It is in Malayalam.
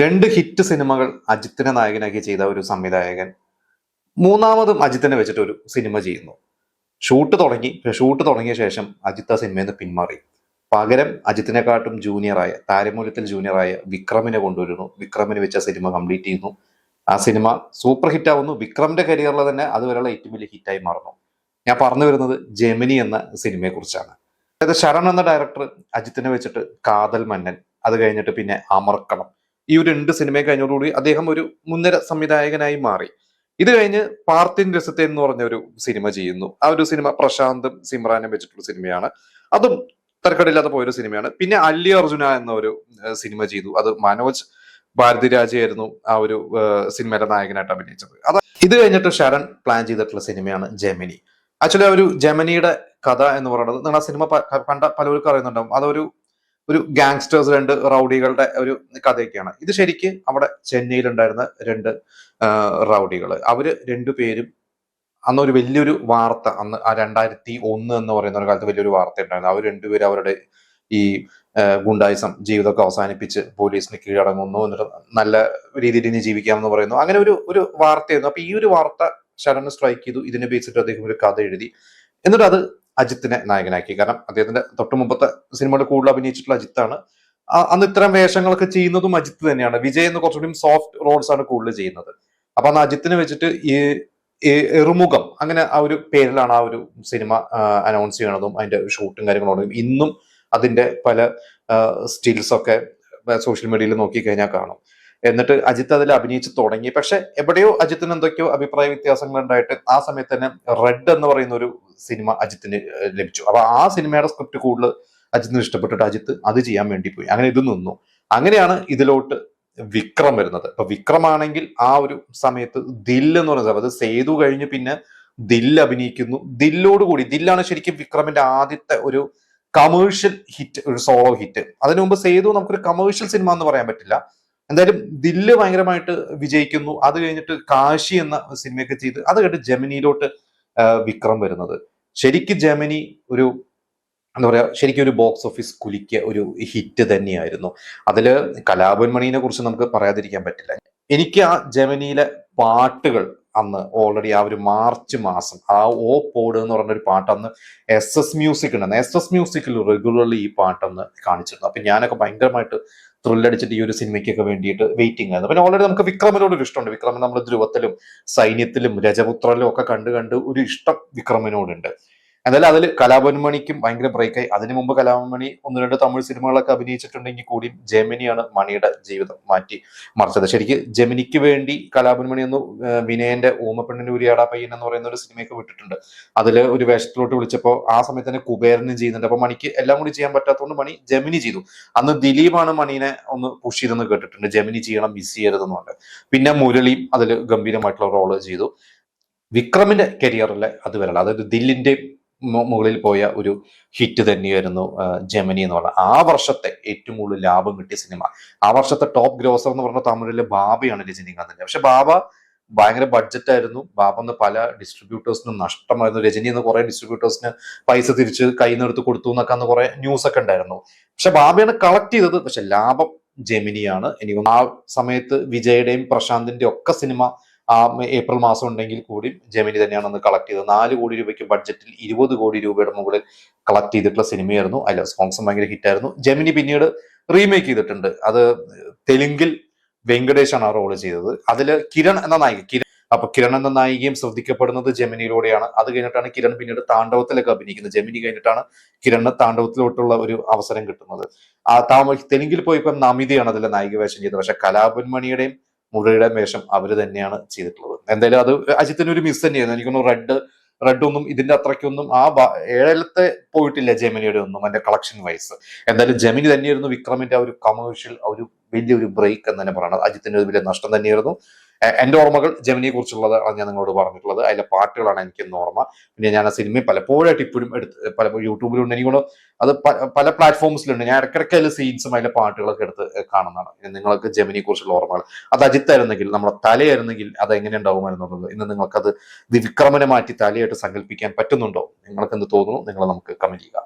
രണ്ട് ഹിറ്റ് സിനിമകൾ അജിത്തിനെ നായകനാക്കി ചെയ്ത ഒരു സംവിധായകൻ മൂന്നാമതും അജിത്തിനെ വെച്ചിട്ട് ഒരു സിനിമ ചെയ്യുന്നു. ഷൂട്ട് തുടങ്ങിയ ശേഷം അജിത്ത് ആ സിനിമയിൽ നിന്ന് പിന്മാറി. പകരം അജിത്തിനെക്കാട്ടും ജൂനിയറായ, താരമൂല്യത്തിൽ ജൂനിയറായ വിക്രമിനെ കൊണ്ടുവരുന്നു. വിക്രമിനെ വെച്ച സിനിമ കംപ്ലീറ്റ് ചെയ്യുന്നു. ആ സിനിമ സൂപ്പർ ഹിറ്റ് ആവുന്നു. വിക്രമിന്റെ കരിയറിൽ തന്നെ അതുവരെയുള്ള ഏറ്റവും വലിയ ഹിറ്റായി മാറുന്നു. ഞാൻ പറഞ്ഞു വരുന്നത് ജെമിനി എന്ന സിനിമയെ കുറിച്ചാണ്. അതായത് ശരൺ എന്ന ഡയറക്ടർ അജിത്തിനെ വെച്ചിട്ട് കാതൽ മന്നൻ, അത് കഴിഞ്ഞിട്ട് പിന്നെ അമർക്കണം, ഈ ഒരു രണ്ട് സിനിമയെ കഴിഞ്ഞതോടുകൂടി അദ്ദേഹം ഒരു മുൻനിര സംവിധായകനായി മാറി. ഇത് കഴിഞ്ഞ് പാർത്തിൻ രസത്തെ എന്ന് പറഞ്ഞ ഒരു സിനിമ ചെയ്യുന്നു. ആ ഒരു സിനിമ പ്രശാന്തും സിമ്രാനും വെച്ചിട്ടുള്ള സിനിമയാണ്. അതും തരക്കടില്ലാതെ പോയൊരു സിനിമയാണ്. പിന്നെ അല്ലി അർജുന എന്ന ഒരു സിനിമ ചെയ്തു. അത് മനോജ് ഭാരതിരാജയായിരുന്നു ആ ഒരു സിനിമയുടെ നായകനായിട്ട് അഭിനയിച്ചത്. അത് ഇത് കഴിഞ്ഞിട്ട് ശരൺ പ്ലാൻ ചെയ്തിട്ടുള്ള സിനിമയാണ് ജെമിനി. ആക്ച്വലി ആ ഒരു ജെമിനിയുടെ കഥ എന്ന് പറയുന്നത്, നിങ്ങൾ ആ സിനിമ കണ്ട പലർക്കും അറിയുന്നുണ്ടാവും. അതൊരു ഗാങ്സ്റ്റേഴ്സ്, രണ്ട് റൗഡികളുടെ ഒരു കഥയൊക്കെയാണ്. ഇത് ശരിക്ക് അവിടെ ചെന്നൈയിലുണ്ടായിരുന്ന രണ്ട് റൗഡികൾ, അവര് രണ്ടുപേരും അന്നൊരു വലിയൊരു വാർത്ത, അന്ന് ആ 2001 എന്ന് പറയുന്ന ഒരു കാലത്ത് വലിയൊരു വാർത്ത ഉണ്ടായിരുന്നു. അവർ രണ്ടുപേരും അവരുടെ ഈ ഗുണ്ടായിസം ജീവിതമൊക്കെ അവസാനിപ്പിച്ച് പോലീസിന് കീഴടങ്ങുന്നു, എന്നിട്ട് നല്ല രീതിയിൽ ഇനി ജീവിക്കാമെന്ന് പറയുന്നു. അങ്ങനെ ഒരു വാർത്തയായിരുന്നു. അപ്പൊ ഈ ഒരു വാർത്ത ശരണ് സ്ട്രൈക്ക് ചെയ്തു. ഇതിനെ ബേസിട്ട് അദ്ദേഹം ഒരു കഥ എഴുതി. എന്നിട്ട് അത് അജിത്തിനെ നായകനാക്കി. കാരണം അദ്ദേഹത്തിന്റെ തൊട്ട് മുമ്പത്തെ സിനിമകൾ കൂടുതൽ അഭിനയിച്ചിട്ടുള്ള അജിത്താണ്. അന്ന് ഇത്തരം വേഷങ്ങളൊക്കെ ചെയ്യുന്നതും അജിത്ത് തന്നെയാണ്. വിജയ് എന്ന് കുറച്ചുകൂടി സോഫ്റ്റ് റോൾസ് ആണ് കൂടുതൽ ചെയ്യുന്നത്. അപ്പൊ അന്ന് അജിത്തിനെ വെച്ചിട്ട് ഈ എറുമുഖം, അങ്ങനെ ആ ഒരു പേരിലാണ് ആ ഒരു സിനിമ അനൗൺസ് ചെയ്യണതും അതിന്റെ ഷൂട്ടും കാര്യങ്ങളും. ഇന്നും അതിന്റെ പല സ്റ്റിൽസ് ഒക്കെ സോഷ്യൽ മീഡിയയിൽ നോക്കിക്കഴിഞ്ഞാൽ കാണും. എന്നിട്ട് അജിത്ത് അതിൽ അഭിനയിച്ച് തുടങ്ങി. പക്ഷെ എവിടെയോ അജിത്തിന് എന്തൊക്കെയോ അഭിപ്രായ വ്യത്യാസങ്ങൾ ഉണ്ടായിട്ട് ആ സമയത്ത് തന്നെ റെഡ് എന്ന് പറയുന്ന ഒരു സിനിമ അജിത്തിന് ലഭിച്ചു. അപ്പൊ ആ സിനിമയുടെ സ്ക്രിപ്റ്റ് കൂടുതൽ അജിത്തിന് ഇഷ്ടപ്പെട്ടിട്ട് അജിത്ത് അത് ചെയ്യാൻ വേണ്ടി പോയി. അങ്ങനെ ഇത് നിന്നു. അങ്ങനെയാണ് ഇതിലോട്ട് വിക്രം വരുന്നത്. ഇപ്പൊ വിക്രം ആണെങ്കിൽ ആ ഒരു സമയത്ത് ദിൽ എന്ന് പറയുന്നത്, അത് സേതു കഴിഞ്ഞ് പിന്നെ ദിൽ അഭിനയിക്കുന്നു. ദില്ലോടുകൂടി, ദില്ലാണ് ശരിക്കും വിക്രമിന്റെ ആദ്യത്തെ ഒരു കമേഴ്ഷ്യൽ ഹിറ്റ്, ഒരു സോളോ ഹിറ്റ്. അതിനു മുമ്പ് സേതു നമുക്കൊരു കമേഴ്ഷ്യൽ സിനിമ എന്ന് പറയാൻ പറ്റില്ല. എന്തായാലും ദില്ല് ഭയങ്കരമായിട്ട് വിജയിക്കുന്നു. അത് കഴിഞ്ഞിട്ട് കാശി എന്ന സിനിമയൊക്കെ ചെയ്ത് അത് കഴിഞ്ഞിട്ട് ജെമിനിയിലോട്ട് വിക്രം വരുന്നത്. ശരിക്കും ജെമിനി ഒരു എന്താ പറയാ, ശരിക്കും ഒരു ബോക്സ് ഓഫീസ് കുലിക്ക് ഒരു ഹിറ്റ് തന്നെയായിരുന്നു. അതില് കലാഭവൻ മണിയെ കുറിച്ച് നമുക്ക് പറയാതിരിക്കാൻ പറ്റില്ല. എനിക്ക് ആ ജെമിനിയിലെ പാട്ടുകൾ അന്ന് ഓൾറെഡി ആ ഒരു മാർച്ച് മാസം ആ ഓ പോഡ് എന്ന് പറഞ്ഞ ഒരു പാട്ട് അന്ന് SS മ്യൂസിക് ഉണ്ടെന്ന്, SS മ്യൂസിക്കിൽ റെഗുലർലി ഈ പാട്ടൊന്ന് കാണിച്ചിരുന്നു. അപ്പൊ ഞാനൊക്കെ ഭയങ്കരമായിട്ട് ത്രില്ലടിച്ചിട്ട് ഈ ഒരു സിനിമയ്ക്കൊക്കെ വേണ്ടിയിട്ട് വെയിറ്റിംഗ് ആയിരുന്നു. പിന്നെ ഓൾറെഡി നമുക്ക് വിക്രമിനോട് ഒരു ഇഷ്ടമുണ്ട്. വിക്രമൻ നമ്മൾ ധ്രുവത്തിലും സൈന്യത്തിലും രജപുത്രയിലും ഒക്കെ കണ്ട് ഒരു ഇഷ്ടം വിക്രമിനോടുണ്ട്. എന്തായാലും അതിൽ കലാഭവൻ മണിക്കും ഭയങ്കര ബ്രേക്കായി. അതിനു മുമ്പ് കലാഭവൻ മണി ഒന്ന് രണ്ട് തമിഴ് സിനിമകളൊക്കെ അഭിനയിച്ചിട്ടുണ്ടെങ്കിൽ കൂടി ജെമിനിയാണ് മണിയുടെ ജീവിതം മാറ്റി മറിച്ചത്. ശരിക്കും ജെമിനിക്ക് വേണ്ടി കലാഭവൻ മണി ഒന്ന് വിനയന്റെ ഊമപ്പെണ്ണിന്റെ ഉരിയാടാ പയ്യൻ എന്ന് പറയുന്ന ഒരു സിനിമയൊക്കെ വിട്ടിട്ടുണ്ട്. അതിൽ ഒരു വേഷത്തിലോട്ട് വിളിച്ചപ്പോൾ ആ സമയത്ത് തന്നെ കുബേരനും ചെയ്യുന്നുണ്ട്. അപ്പൊ മണിക്ക് എല്ലാം കൂടി ചെയ്യാൻ പറ്റാത്തതുകൊണ്ട് മണി ജെമിനി ചെയ്തു. അന്ന് ദിലീപാണ് മണീനെ ഒന്ന് പുഷ് ചെയ്തെന്ന് കേട്ടിട്ടുണ്ട്, ജെമിനി ചെയ്യണം, മിസ് ചെയ്യരുതെന്നുണ്ട്. പിന്നെ മുരളിയും അതിൽ ഗംഭീരമായിട്ടുള്ള റോള് ചെയ്തു. വിക്രമിന്റെ കരിയറിലെ അത് വരല, അതായത് ദില്ലിന്റെ മുകളിൽ പോയ ഒരു ഹിറ്റ് തന്നെയായിരുന്നു ജെമിനി എന്ന് പറഞ്ഞാൽ. ആ വർഷത്തെ ഏറ്റവും കൂടുതൽ ലാഭം കിട്ടിയ സിനിമ, ആ വർഷത്തെ ടോപ്പ് ഗ്രോസർ എന്ന് പറഞ്ഞ തമിഴിലെ ബാബയാണ് രജനീകാന്തിന്റെ. പക്ഷെ ബാബ ഭയങ്കര ബഡ്ജറ്റ് ആയിരുന്നു. ബാബ എന്ന് പല ഡിസ്ട്രിബ്യൂട്ടേഴ്സിനും നഷ്ടമായിരുന്നു. രജനി എന്ന് കുറെ ഡിസ്ട്രിബ്യൂട്ടേഴ്സിന് പൈസ തിരിച്ച് കയ്യിൽ നിന്ന് എടുത്ത് കൊടുത്തു എന്നൊക്കെ അന്ന് കുറെ ന്യൂസ് ഒക്കെ ഉണ്ടായിരുന്നു. പക്ഷെ ബാബയാണ് കളക്ട് ചെയ്തത്. പക്ഷെ ലാഭം ജെമിനിയാണ്. എനിക്ക് ആ സമയത്ത് വിജയുടെയും പ്രശാന്തിന്റെ ഒക്കെ സിനിമ ആ ഏപ്രിൽ മാസം ഉണ്ടെങ്കിൽ കൂടി ജെമിനി തന്നെയാണ് അന്ന് കളക്ട് ചെയ്തത്. 4 കോടി രൂപയ്ക്ക് ബഡ്ജറ്റിൽ 20 കോടി രൂപയുടെ മുകളിൽ കളക്ട് ചെയ്തിട്ടുള്ള സിനിമയായിരുന്നു. അതിൽ സോങ്സും ഭയങ്കര ഹിറ്റായിരുന്നു. ജെമിനി പിന്നീട് റീമേക്ക് ചെയ്തിട്ടുണ്ട്. അത് തെലുങ്കിൽ വെങ്കടേഷാണ് ആ റോള് ചെയ്തത്. അതില് കിരൺ എന്ന നായിക, അപ്പൊ കിരൺ എന്ന നായികയും ശ്രദ്ധിക്കപ്പെടുന്നത് ജെമിനിയിലൂടെയാണ്. അത് കഴിഞ്ഞിട്ടാണ് കിരൺ പിന്നീട് താണ്ഡവത്തിലൊക്കെ അഭിനയിക്കുന്നത്. ജെമിനി കഴിഞ്ഞിട്ടാണ് കിരണ് താണ്ഡവത്തിലോട്ടുള്ള ഒരു അവസരം കിട്ടുന്നത്. തെലുങ്കിൽ പോയപ്പോൾ നമിതയാണ് അതിലെ നായിക വേഷം ചെയ്തത്. പക്ഷെ കലാഭവൻ മണിയുടെയും മുരളിയുടെ വേഷം അവര് തന്നെയാണ് ചെയ്തിട്ടുള്ളത്. എന്തായാലും അത് അജിത്തിന് ഒരു മിസ് തന്നെയായിരുന്നു. എനിക്കൊന്നും റെഡ് ഒന്നും ഇതിന്റെ അത്രയ്ക്കൊന്നും ആ ഏഴലത്തെ പോയിട്ടില്ല ജെമിനിയുടെ ഒന്നും അതിന്റെ കളക്ഷൻ വൈസ്. എന്തായാലും ജെമിനി തന്നെയായിരുന്നു വിക്രമിന്റെ ആ ഒരു കമേഴ്ഷ്യൽ, ഒരു വലിയൊരു ബ്രേക്ക് എന്ന് തന്നെ പറയുന്നത്. അജിത്തിന്റെ ഒരു വലിയ നഷ്ടം തന്നെയായിരുന്നു. എന്റെ ഓർമ്മകൾ ജെമിനിയെ കുറിച്ചുള്ളതാണ് ഞാൻ നിങ്ങളോട് പറഞ്ഞിട്ടുള്ളത്. അതിലെ പാട്ടുകളാണ് എനിക്ക് ഇന്ന് ഓർമ്മ. പിന്നെ ഞാൻ ആ സിനിമ പലപ്പോഴായിട്ട് ഇപ്പോഴും പല യൂട്യൂബിലുണ്ട്. എനിക്കോട് അത് പല പ്ലാറ്റ്ഫോംസിലുണ്ട്. ഞാൻ ഇടയ്ക്കിടയ്ക്ക് അതിലെ സീൻസും അതിലെ പാട്ടുകളൊക്കെ എടുത്ത് കാണുന്നതാണ്. നിങ്ങൾക്ക് ജെമിനിയെ കുറിച്ചുള്ള ഓർമ്മകൾ, അത് അജിത്തായിരുന്നെങ്കിൽ, നമ്മുടെ തലയായിരുന്നെങ്കിൽ അത് എങ്ങനെ ഉണ്ടാവുമെന്നുള്ളത് ഇന്ന് നിങ്ങൾക്കത് വിക്രമനെ മാറ്റി തലയായിട്ട് സങ്കല്പിക്കാൻ പറ്റുന്നുണ്ടോ? നിങ്ങൾക്ക് എന്ത് തോന്നുന്നു? നിങ്ങൾ നമുക്ക് കമന്റ് ചെയ്യുക.